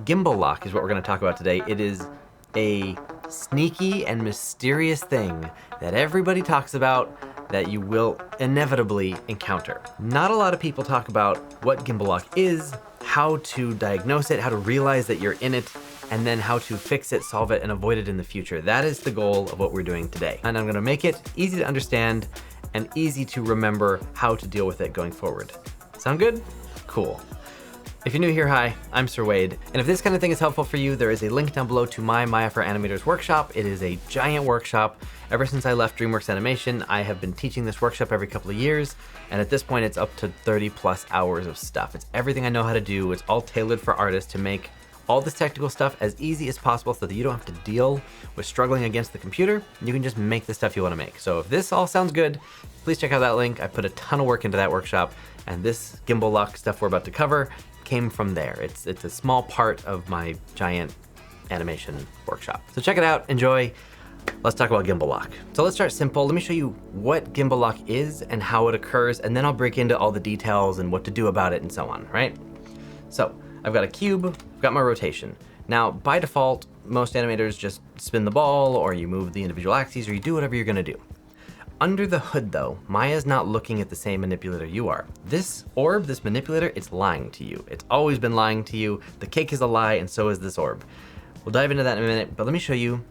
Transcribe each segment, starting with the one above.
Gimbal lock is what we're going to talk about today. It is a sneaky and mysterious thing that everybody talks about that you will inevitably encounter. Not a lot of people talk about what Gimbal lock is, how to diagnose it, how to realize that you're in it, and then how to fix it, solve it, and avoid it in the future. That is the goal of what we're doing today. And I'm going to make it easy to understand and easy to remember how to deal with it going forward. Sound good? Cool. If you're new here, hi, I'm Sir Wade, and if this kind of thing is helpful for you, there is a link down below to my Maya for Animators workshop. It is a giant workshop. Ever since I left DreamWorks Animation, I have been teaching this workshop every couple of years, and at this point it's up to 30 plus hours of stuff. It's everything I know how to do. It's all tailored for artists to make all this technical stuff as easy as possible so that you don't have to deal with struggling against the computer. You can just make the stuff you want to make. So if this all sounds good, please check out that link. I put a ton of work into that workshop, and this Gimbal lock stuff we're about to cover came from there. It's a small part of my giant animation workshop. So check it out, enjoy. Let's talk about Gimbal lock. So let's start simple. Let me show you what Gimbal lock is and how it occurs, and then I'll break into all the details and what to do about it and so on, right? So I've got a cube, I've got my rotation. Now, by default, most animators just spin the ball, or you move the individual axes, or you do whatever you're gonna do. Under the hood though, Maya's not looking at the same manipulator you are. This orb, this manipulator, it's lying to you. It's always been lying to you. The cake is a lie, and so is this orb. We'll dive into that in a minute, but let me show you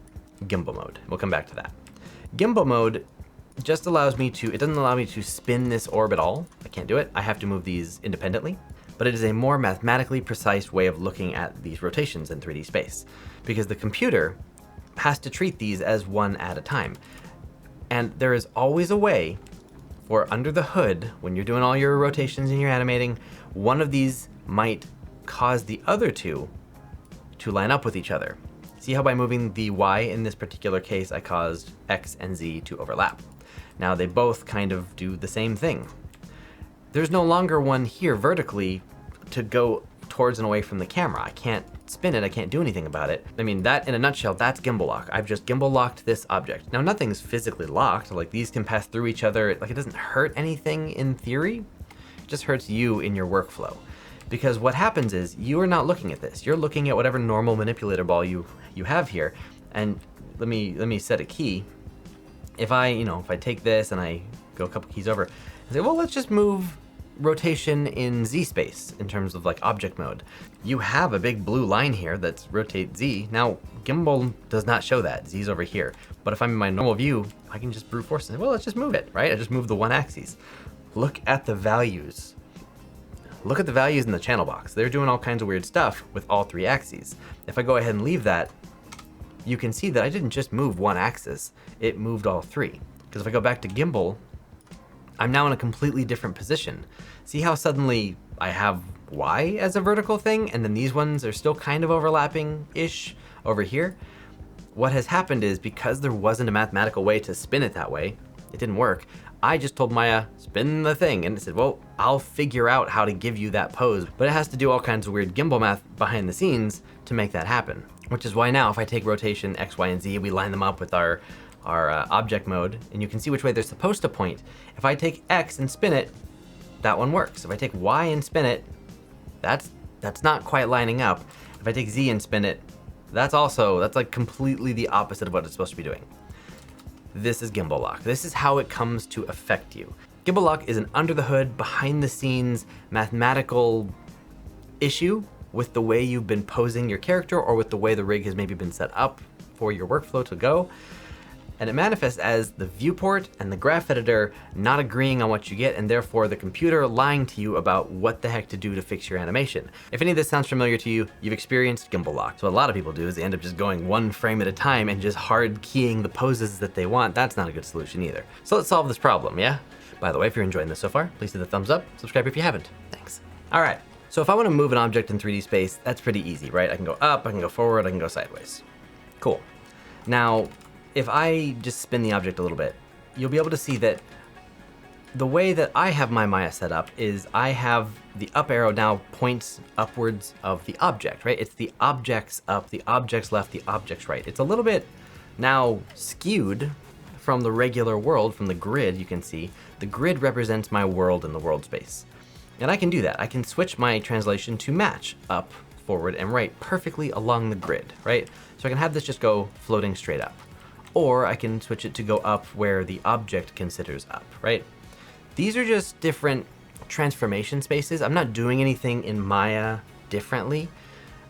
Gimbal mode. We'll come back to that. Gimbal mode just allows me to, it doesn't allow me to spin this orb at all. I can't do it. I have to move these independently, but it is a more mathematically precise way of looking at these rotations in 3D space, because the computer has to treat these as one at a time. And there is always a way for under the hood, when you're doing all your rotations and you're animating, one of these might cause the other two to line up with each other. See how by moving the Y in this particular case, I caused X and Z to overlap. Now they both kind of do the same thing. There's no longer one here vertically to go towards and away from the camera. I can't spin it, I can't do anything about it. I mean, that in a nutshell, that's Gimbal lock. I've just Gimbal locked this object. Now nothing's physically locked, like these can pass through each other. Like it doesn't hurt anything in theory, it just hurts you in your workflow. Because what happens is you are not looking at this. You're looking at whatever normal manipulator ball you have here. And let me set a key. If I take this and I go a couple keys over, I say, well, let's just move rotation in Z space in terms of like object mode. You have a big blue line here that's rotate Z. Now Gimbal does not show that. Z's over here. But if I'm in my normal view, I can just brute force and say, well, let's just move it, right? I just move the one axis. Look at the values. Look at the values in the channel box. They're doing all kinds of weird stuff with all three axes. If I go ahead and leave that, you can see that I didn't just move one axis, it moved all three. Because if I go back to Gimbal, I'm now in a completely different position. See how suddenly I have Y as a vertical thing, and then these ones are still kind of overlapping-ish over here? What has happened is, because there wasn't a mathematical way to spin it that way, it didn't work, I just told Maya, spin the thing, and it said, well, I'll figure out how to give you that pose. But it has to do all kinds of weird Gimbal math behind the scenes to make that happen. Which is why now, if I take rotation X, Y, and Z, we line them up with our object mode, and you can see which way they're supposed to point. If I take X and spin it, that one works. If I take Y and spin it, that's not quite lining up. If I take Z and spin it, that's like completely the opposite of what it's supposed to be doing. This is Gimbal lock. This is how it comes to affect you. Gimbal lock is an under the hood, behind the scenes mathematical issue with the way you've been posing your character, or with the way the rig has maybe been set up for your workflow to go. And it manifests as the viewport and the graph editor not agreeing on what you get, and therefore the computer lying to you about what the heck to do to fix your animation. If any of this sounds familiar to you, you've experienced Gimbal lock. So what a lot of people do is they end up just going one frame at a time and just hard keying the poses that they want. That's not a good solution either. So let's solve this problem, yeah? By the way, if you're enjoying this so far, please hit the thumbs up, subscribe if you haven't. Thanks. All right, so if I want to move an object in 3D space, that's pretty easy, right? I can go up, I can go forward, I can go sideways. Cool. Now, if I just spin the object a little bit, you'll be able to see that the way that I have my Maya set up is I have the up arrow now points upwards of the object, right? It's the objects up, the objects left, the objects right. It's a little bit now skewed from the regular world, from the grid. You can see the grid represents my world in the world space. And I can do that. I can switch my translation to match up, forward and right perfectly along the grid, right? So I can have this just go floating straight up. Or I can switch it to go up where the object considers up, right? These are just different transformation spaces. I'm not doing anything in Maya differently.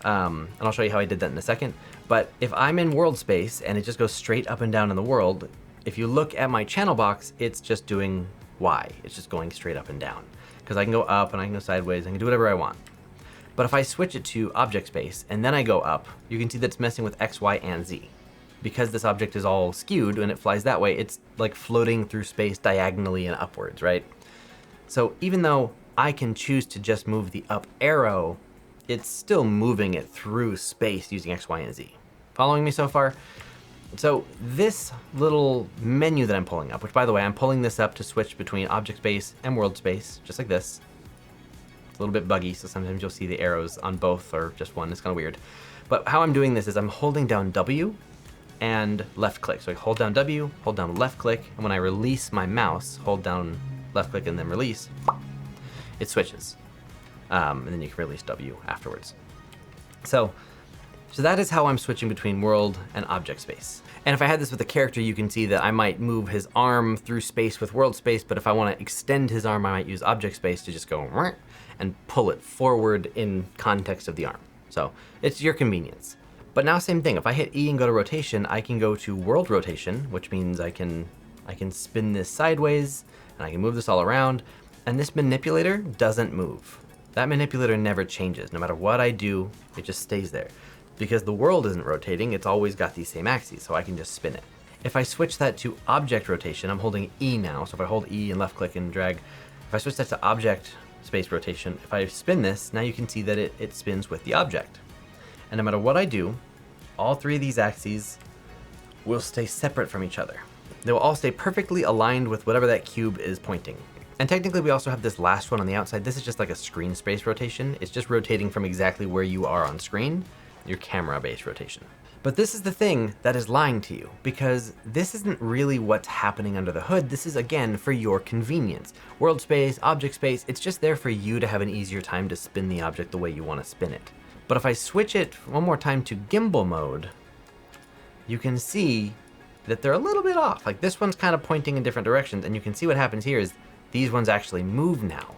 And I'll show you how I did that in a second. But if I'm in world space and it just goes straight up and down in the world, if you look at my channel box, it's just doing Y. It's just going straight up and down. Because I can go up and I can go sideways, I can do whatever I want. But if I switch it to object space and then I go up, you can see that it's messing with X, Y, and Z. Because this object is all skewed and it flies that way, it's like floating through space diagonally and upwards, right? So even though I can choose to just move the up arrow, it's still moving it through space using X, Y, and Z. Following me so far? So this little menu that I'm pulling up, which by the way, I'm pulling this up to switch between object space and world space, just like this. It's a little bit buggy, so sometimes you'll see the arrows on both or just one. It's kind of weird. But how I'm doing this is I'm holding down W and left click. So I hold down W, hold down left click, and when I release my mouse, hold down left click and then release, it switches. And then you can release W afterwards. So that is how I'm switching between world and object space. And if I had this with a character, you can see that I might move his arm through space with world space, but if I want to extend his arm, I might use object space to just go and pull it forward in context of the arm. So it's your convenience. But now same thing, if I hit E and go to rotation, I can go to world rotation, which means I can spin this sideways and I can move this all around, and this manipulator doesn't move. That manipulator never changes. No matter what I do, it just stays there. Because the world isn't rotating, it's always got these same axes, so I can just spin it. If I switch that to object rotation, I'm holding E now, so if I hold E and left click and drag, if I switch that to object space rotation, if I spin this, now you can see that it spins with the object. And no matter what I do, all three of these axes will stay separate from each other. They will all stay perfectly aligned with whatever that cube is pointing. And technically we also have this last one on the outside. This is just like a screen space rotation. It's just rotating from exactly where you are on screen, your camera-based rotation. But this is the thing that is lying to you, because this isn't really what's happening under the hood. This is, again, for your convenience. World space, object space, it's just there for you to have an easier time to spin the object the way you want to spin it. But if I switch it one more time to gimbal mode, you can see that they're a little bit off. Like this one's kind of pointing in different directions, and you can see what happens here is these ones actually move now.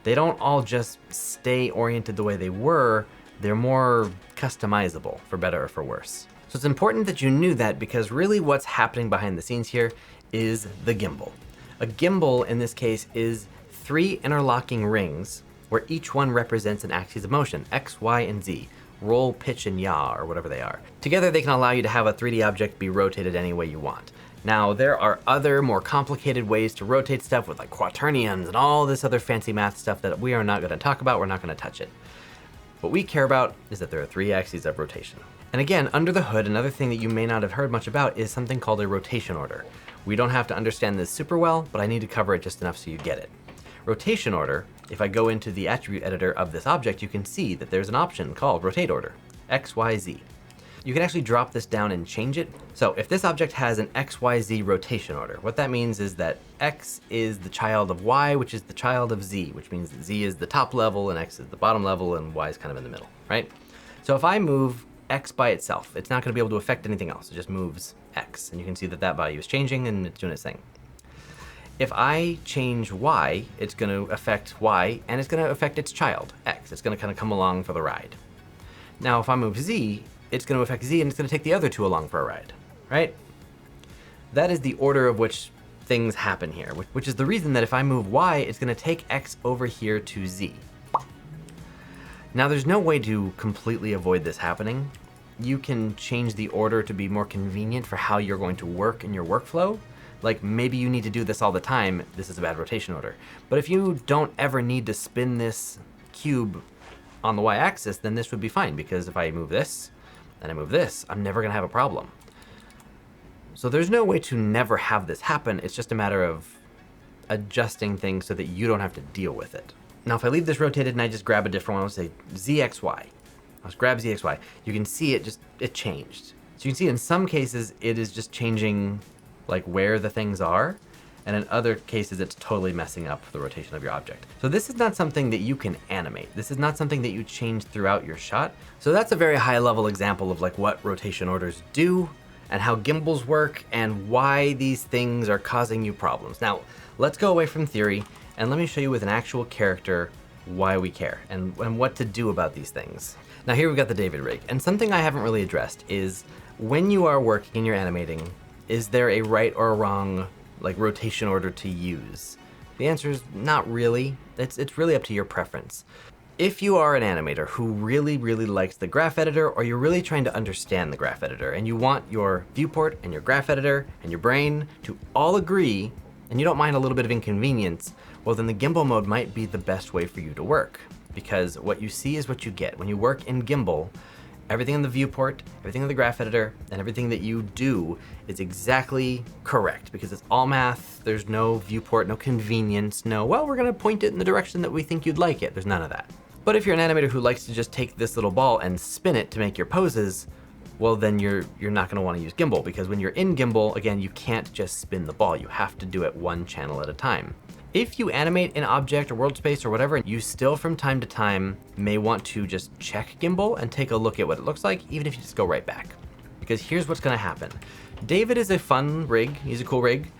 They don't all just stay oriented the way they were. They're more customizable, for better or for worse. So it's important that you knew that, because really what's happening behind the scenes here is the gimbal. A gimbal, in this case, is 3 interlocking rings where each one represents an axis of motion, X, Y, and Z. Roll, pitch, and yaw, or whatever they are. Together they can allow you to have a 3D object be rotated any way you want. Now, there are other more complicated ways to rotate stuff with like quaternions and all this other fancy math stuff that we are not going to talk about. We're not going to touch it. What we care about is that there are 3 axes of rotation. And again, under the hood, another thing that you may not have heard much about is something called a rotation order. We don't have to understand this super well, but I need to cover it just enough so you get it. Rotation order, if I go into the attribute editor of this object, you can see that there's an option called rotate order, X, Y, Z. You can actually drop this down and change it. So if this object has an XYZ rotation order, what that means is that X is the child of Y, which is the child of Z, which means that Z is the top level and X is the bottom level and Y is kind of in the middle, right? So if I move X by itself, it's not going to be able to affect anything else. It just moves X, and you can see that that value is changing and it's doing its thing. If I change Y, it's going to affect Y, and it's going to affect its child, X. It's going to kind of come along for the ride. Now if I move Z, it's going to affect Z, and it's going to take the other 2 along for a ride, right? That is the order of which things happen here, which is the reason that if I move Y, it's going to take X over here to Z. Now there's no way to completely avoid this happening. You can change the order to be more convenient for how you're going to work in your workflow. Like maybe you need to do this all the time, this is a bad rotation order. But if you don't ever need to spin this cube on the Y-axis, then this would be fine, because if I move this, and I move this, I'm never gonna have a problem. So there's no way to never have this happen. It's just a matter of adjusting things so that you don't have to deal with it. Now, if I leave this rotated and I just grab a different one, I'll say ZXY. I'll just grab ZXY. You can see it changed. So you can see in some cases, it is just changing like where the things are. and in other cases it's totally messing up the rotation of your object. So this is not something that you can animate. This is not something that you change throughout your shot. So that's a very high level example of like what rotation orders do and how gimbals work and why these things are causing you problems. Now, let's go away from theory and let me show you with an actual character why we care and what to do about these things. Now here we've got the David rig, and something I haven't really addressed is when you are working and you're animating, is there a right or a wrong like rotation order to use? The answer is not really. It's really up to your preference. If you are an animator who really, really likes the graph editor, or you're really trying to understand the graph editor, and you want your viewport and your graph editor and your brain to all agree, and you don't mind a little bit of inconvenience, well then the gimbal mode might be the best way for you to work. Because what you see is what you get. When you work in gimbal, everything in the viewport, everything in the graph editor, and everything that you do is exactly correct because it's all math. There's no viewport, no convenience, no, well, we're gonna point it in the direction that we think you'd like it. There's none of that. But if you're an animator who likes to just take this little ball and spin it to make your poses, well then you're not gonna wanna use gimbal, because when you're in gimbal, again, you can't just spin the ball. You have to do it one channel at a time. If you animate an object or world space or whatever, you still from time to time may want to just check gimbal and take a look at what it looks like, even if you just go right back. Because here's what's gonna happen. David is a fun rig, he's a cool rig,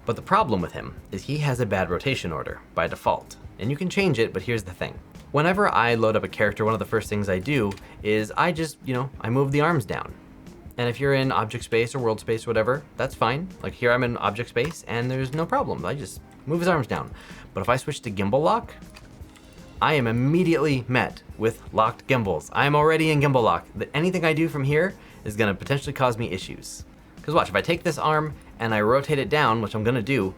but the problem with him is he has a bad rotation order by default. And you can change it, but here's the thing. Whenever I load up a character, one of the first things I do is I just, I move the arms down. And if you're in object space or world space or whatever, that's fine. Like here I'm in object space and there's no problem. I just move his arms down. But if I switch to gimbal lock, I am immediately met with locked gimbals. I'm already in gimbal lock. Anything I do from here is gonna potentially cause me issues. Because watch, if I take this arm and I rotate it down, which I'm gonna do,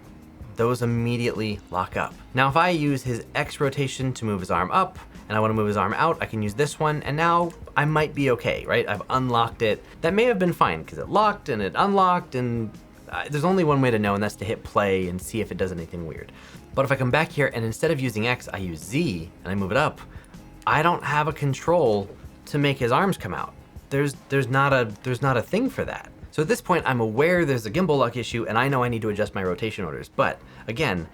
those immediately lock up. Now, if I use his X rotation to move his arm up, and I wanna move his arm out, I can use this one, and now I might be okay, right? I've unlocked it. That may have been fine, because it locked and it unlocked, and there's only one way to know, and that's to hit play and see if it does anything weird. But if I come back here, and instead of using X, I use Z, and I move it up, I don't have a control to make his arms come out. There's not a thing for that. So at this point, I'm aware there's a gimbal lock issue, and I know I need to adjust my rotation orders. But again,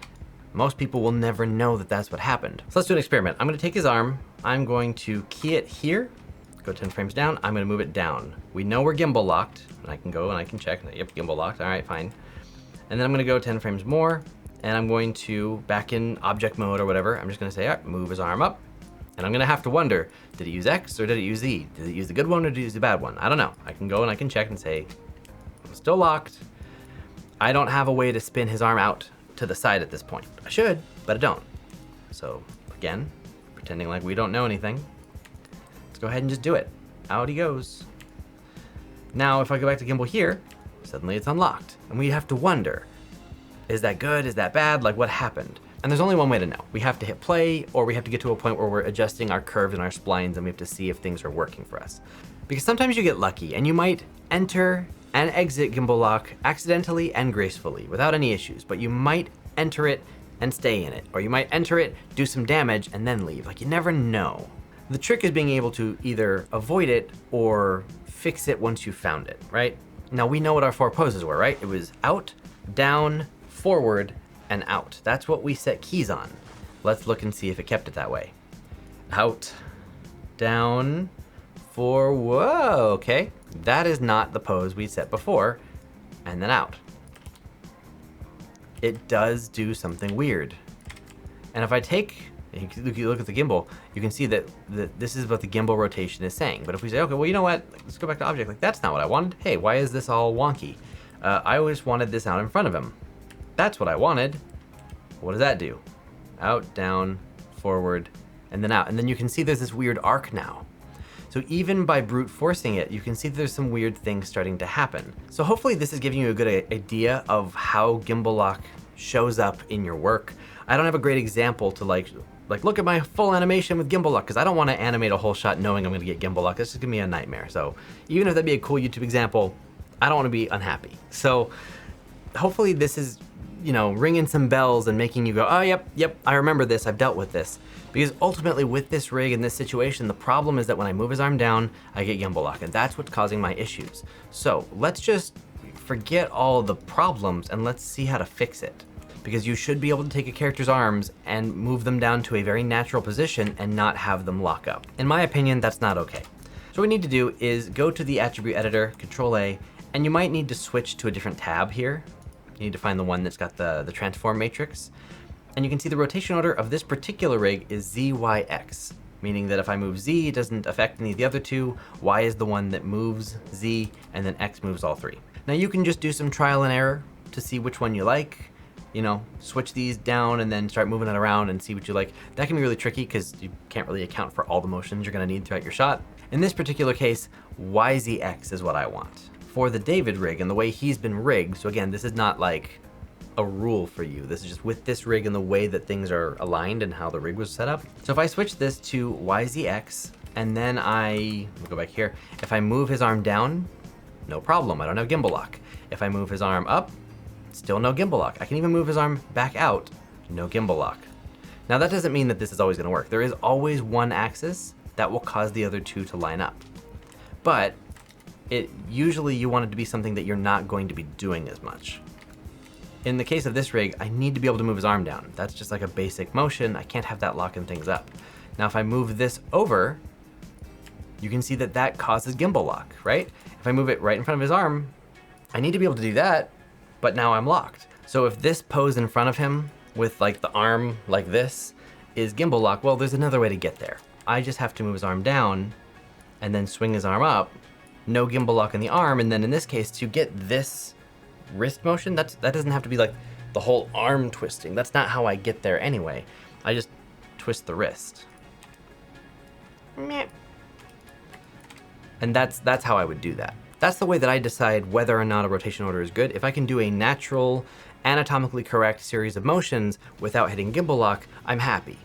most people will never know that that's what happened. So let's do an experiment. I'm gonna take his arm, I'm going to key it here, go 10 frames down, I'm gonna move it down. We know we're gimbal locked, and I can go and I can check, yep, gimbal locked, all right, fine. And then I'm gonna go 10 frames more, and I'm going to, back in object mode or whatever, I'm just gonna say, all right, move his arm up, and I'm gonna have to wonder, did it use X or did it use Z? Did it use the good one or did it use the bad one? I don't know. I can go and I can check and say, I'm still locked. I don't have a way to spin his arm out to the side at this point. I should, but I don't. So again, pretending like we don't know anything, let's go ahead and just do it. Out he goes. Now, if I go back to gimbal here, suddenly it's unlocked. And we have to wonder, is that good? Is that bad? Like what happened? And there's only one way to know. We have to hit play, or we have to get to a point where we're adjusting our curves and our splines and we have to see if things are working for us. Because sometimes you get lucky and you might enter and exit gimbal lock accidentally and gracefully without any issues, but you might enter it and stay in it, or you might enter it, do some damage, and then leave. Like you never know. The trick is being able to either avoid it or fix it once you found it, right? Now we know what our 4 poses were, right? It was out, down, forward, and out. That's what we set keys on. Let's look and see if it kept it that way. Out, down, forward, whoa, okay. That is not the pose we set before, and then out. It does do something weird. And if I take, if you look at the gimbal, you can see that this is what the gimbal rotation is saying. But if we say, okay, well, you know what? Let's go back to object. Like, that's not what I wanted. Hey, why is this all wonky? I always wanted this out in front of him. That's what I wanted. What does that do? Out, down, forward, and then out. And then you can see there's this weird arc now. So even by brute forcing it, you can see there's some weird things starting to happen. So hopefully this is giving you a good idea of how gimbal lock shows up in your work. I don't have a great example to like look at my full animation with gimbal lock, because I don't want to animate a whole shot knowing I'm gonna get gimbal lock. It's just gonna be a nightmare. So even if that'd be a cool YouTube example, I don't want to be unhappy. So hopefully this is, ringing some bells and making you go, oh, yep, I remember this, I've dealt with this. Because ultimately with this rig in this situation, the problem is that when I move his arm down, I get gimbal lock, and that's what's causing my issues. So let's just forget all the problems and let's see how to fix it. because you should be able to take a character's arms and move them down to a very natural position and not have them lock up. In my opinion, that's not okay. So what we need to do is go to the attribute editor, Control A, and you might need to switch to a different tab here. You need to find the one that's got the transform matrix. And you can see the rotation order of this particular rig is ZYX, meaning that if I move Z, it doesn't affect any of the other two. Y is the one that moves Z, and then X moves all three. Now you can just do some trial and error to see which one you like. You know, switch these down and then start moving it around and see what you like. That can be really tricky because you can't really account for all the motions you're gonna need throughout your shot. In this particular case, YZX is what I want. For the David rig and the way he's been rigged, so again, this is not like a rule for you. This is just with this rig and the way that things are aligned and how the rig was set up. So if I switch this to YZX and then let me go back here. If I move his arm down, no problem, I don't have gimbal lock. If I move his arm up, still no gimbal lock. I can even move his arm back out, no gimbal lock. Now that doesn't mean that this is always gonna work. There is always one axis that will cause the other two to line up. But usually you want it to be something that you're not going to be doing as much. In the case of this rig, I need to be able to move his arm down. That's just like a basic motion. I can't have that locking things up. Now if I move this over, you can see that that causes gimbal lock, right? If I move it right in front of his arm, I need to be able to do that, but now I'm locked. So if this pose in front of him with like the arm like this is gimbal lock, well, there's another way to get there. I just have to move his arm down and then swing his arm up, no gimbal lock in the arm, and then in this case, to get this wrist motion, that doesn't have to be like the whole arm twisting. That's not how I get there anyway. I just twist the wrist. And that's how I would do that. That's the way that I decide whether or not a rotation order is good. If I can do a natural, anatomically correct series of motions without hitting gimbal lock, I'm happy.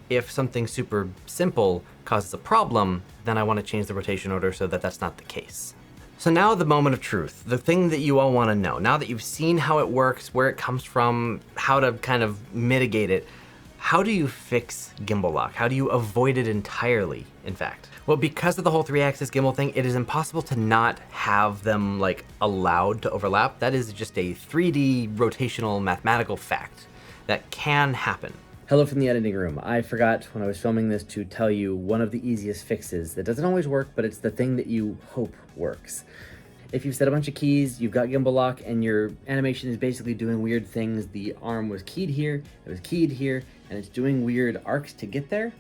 If something super simple causes a problem, then I want to change the rotation order so that that's not the case. So now the moment of truth, the thing that you all want to know. Now that you've seen how it works, where it comes from, how to kind of mitigate it, how do you fix gimbal lock? How do you avoid it entirely, in fact? Well, because of the whole 3-axis gimbal thing, it is impossible to not have them like allowed to overlap. That is just a 3D rotational mathematical fact that can happen. Hello from the editing room. I forgot when I was filming this to tell you one of the easiest fixes that doesn't always work, but it's the thing that you hope works. If you've set a bunch of keys, you've got gimbal lock, and your animation is basically doing weird things. The arm was keyed here, it was keyed here, and it's doing weird arcs to get there.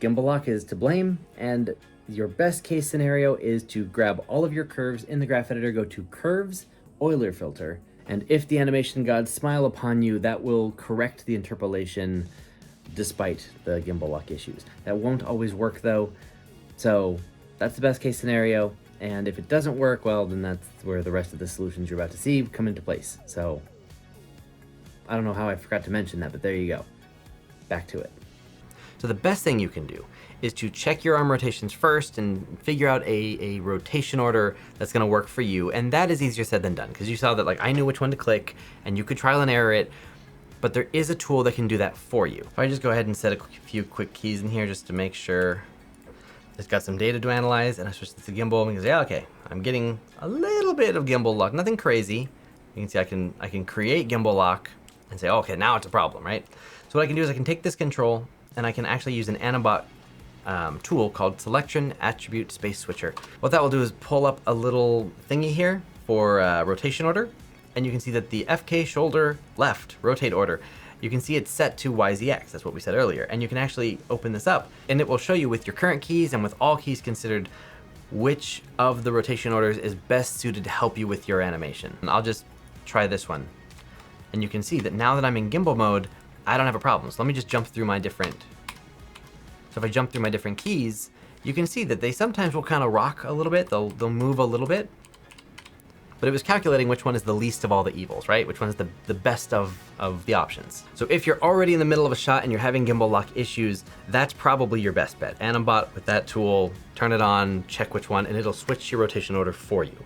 Gimbal lock is to blame, and your best case scenario is to grab all of your curves in the graph editor, go to Curves, Euler filter, and if the animation gods smile upon you, that will correct the interpolation despite the gimbal lock issues. That won't always work though, so that's the best case scenario, and if it doesn't work, well, then that's where the rest of the solutions you're about to see come into place. So I don't know how I forgot to mention that, but there you go. Back to it. So the best thing you can do is to check your arm rotations first and figure out a rotation order that's gonna work for you. And that is easier said than done, because you saw that like I knew which one to click and you could trial and error it, but there is a tool that can do that for you. If I just go ahead and set a few quick keys in here just to make sure it's got some data to analyze, and I switch this to gimbal because yeah, okay, I'm getting a little bit of gimbal lock, nothing crazy. You can see I can create gimbal lock and say, oh, okay, now it's a problem, right? So what I can do is I can take this control and I can actually use an Anibot tool called Selection Attribute Space Switcher. What that will do is pull up a little thingy here for rotation order, and you can see that the FK shoulder left rotate order, you can see it's set to YZX, that's what we said earlier, and you can actually open this up and it will show you with your current keys and with all keys considered which of the rotation orders is best suited to help you with your animation. And I'll just try this one, and you can see that now that I'm in gimbal mode, I don't have a problem. So let me just jump through my different. So if I jump through my different keys, you can see that they sometimes will kind of rock a little bit. They'll move a little bit. But it was calculating which one is the least of all the evils, right? Which one is the best of the options. So if you're already in the middle of a shot and you're having gimbal lock issues, that's probably your best bet. Anibot with that tool, turn it on, check which one, and it'll switch your rotation order for you.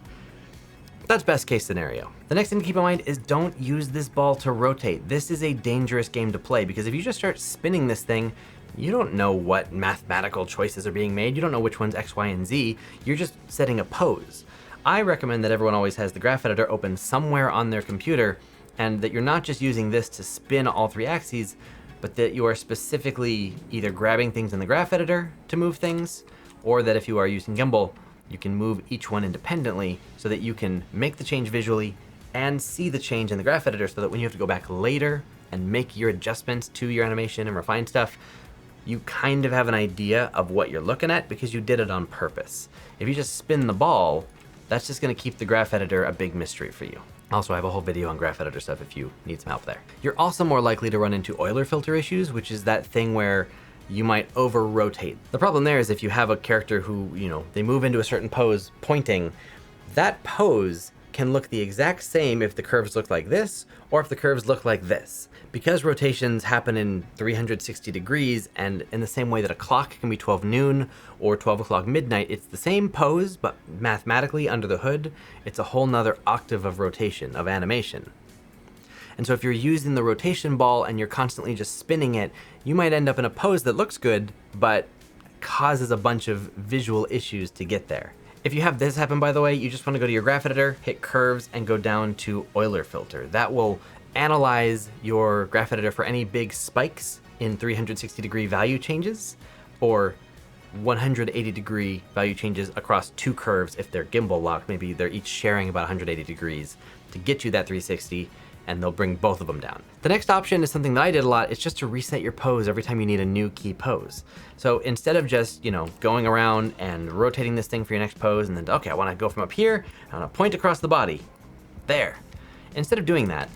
That's best case scenario. The next thing to keep in mind is don't use this ball to rotate. This is a dangerous game to play because if you just start spinning this thing, you don't know what mathematical choices are being made. You don't know which one's X, Y, and Z. You're just setting a pose. I recommend that everyone always has the graph editor open somewhere on their computer and that you're not just using this to spin all 3 axes, but that you are specifically either grabbing things in the graph editor to move things, or that if you are using Gimbal, you can move each one independently so that you can make the change visually and see the change in the graph editor, so that when you have to go back later and make your adjustments to your animation and refine stuff, you kind of have an idea of what you're looking at because you did it on purpose. If you just spin the ball, that's just gonna keep the graph editor a big mystery for you. Also, I have a whole video on graph editor stuff if you need some help there. You're also more likely to run into Euler filter issues, which is that thing where you might over-rotate. The problem there is if you have a character who, they move into a certain pose pointing, that pose can look the exact same if the curves look like this or if the curves look like this. Because rotations happen in 360 degrees, and in the same way that a clock can be 12 noon or 12 o'clock midnight, it's the same pose, but mathematically under the hood, it's a whole nother octave of rotation, of animation. And so if you're using the rotation ball and you're constantly just spinning it, you might end up in a pose that looks good, but causes a bunch of visual issues to get there. If you have this happen, by the way, you just want to go to your graph editor, hit curves, and go down to Euler filter. That will analyze your graph editor for any big spikes in 360 degree value changes, or 180 degree value changes across 2 curves if they're gimbal locked. Maybe they're each sharing about 180 degrees to get you that 360, and they'll bring both of them down. The next option is something that I did a lot. It's just to reset your pose every time you need a new key pose. So instead of just, going around and rotating this thing for your next pose and then, okay, I wanna go from up here, I wanna point across the body. There. Instead of doing that,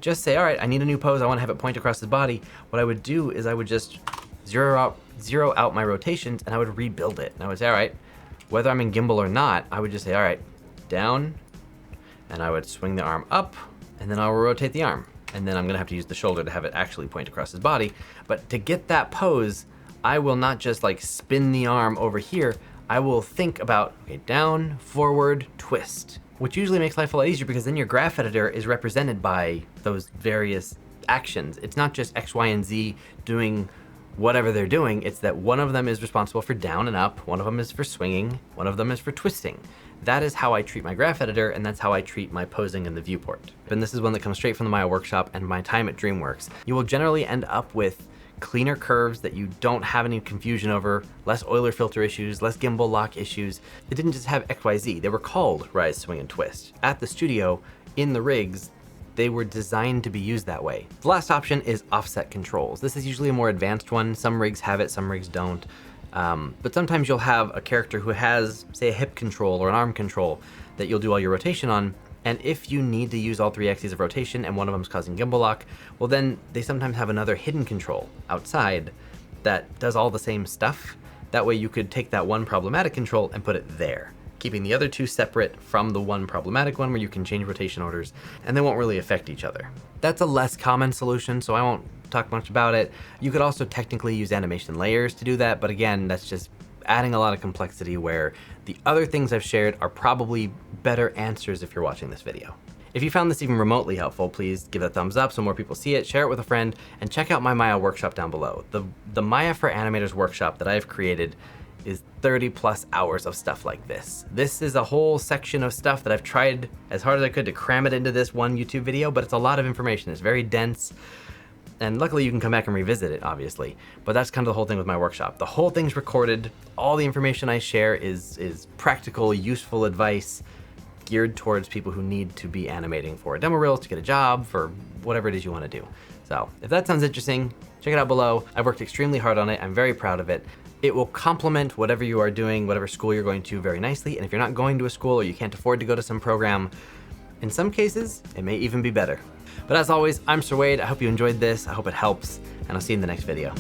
just say, all right, I need a new pose, I wanna have it point across the body. What I would do is I would just zero out my rotations, and I would rebuild it. And I would say, all right, whether I'm in gimbal or not, I would just say, all right, down, and I would swing the arm up, and then I'll rotate the arm. And then I'm gonna have to use the shoulder to have it actually point across his body. But to get that pose, I will not just spin the arm over here, I will think about, okay, down, forward, twist, which usually makes life a lot easier because then your graph editor is represented by those various actions. It's not just X, Y, and Z doing whatever they're doing, it's that one of them is responsible for down and up, one of them is for swinging, one of them is for twisting. That is how I treat my graph editor, and that's how I treat my posing in the viewport. And this is one that comes straight from the Maya workshop and my time at DreamWorks. You will generally end up with cleaner curves that you don't have any confusion over, less Euler filter issues, less gimbal lock issues. It didn't just have XYZ, they were called rise, swing, and twist. At the studio, in the rigs, they were designed to be used that way. The last option is offset controls. This is usually a more advanced one. Some rigs have it, some rigs don't. But sometimes you'll have a character who has, say, a hip control or an arm control that you'll do all your rotation on. And if you need to use all 3 axes of rotation and one of them is causing gimbal lock, well then they sometimes have another hidden control outside that does all the same stuff. That way you could take that one problematic control and put it there, keeping the other 2 separate from the one problematic one where you can change rotation orders and they won't really affect each other. That's a less common solution, so I won't talk much about it. You could also technically use animation layers to do that, but again, that's just adding a lot of complexity where the other things I've shared are probably better answers if you're watching this video. If you found this even remotely helpful, please give it a thumbs up so more people see it, share it with a friend, and check out my Maya workshop down below. The Maya for Animators workshop that I've created is 30+ hours of stuff like this. This is a whole section of stuff that I've tried as hard as I could to cram it into this one YouTube video, but it's a lot of information. It's very dense. And luckily you can come back and revisit it, obviously. But that's kind of the whole thing with my workshop. The whole thing's recorded. All the information I share is practical, useful advice geared towards people who need to be animating for demo reels, to get a job, for whatever it is you want to do. So if that sounds interesting, check it out below. I've worked extremely hard on it. I'm very proud of it. It will complement whatever you are doing, whatever school you're going to, very nicely. And if you're not going to a school or you can't afford to go to some program, in some cases, it may even be better. But as always, I'm Sir Wade. I hope you enjoyed this. I hope it helps, and I'll see you in the next video.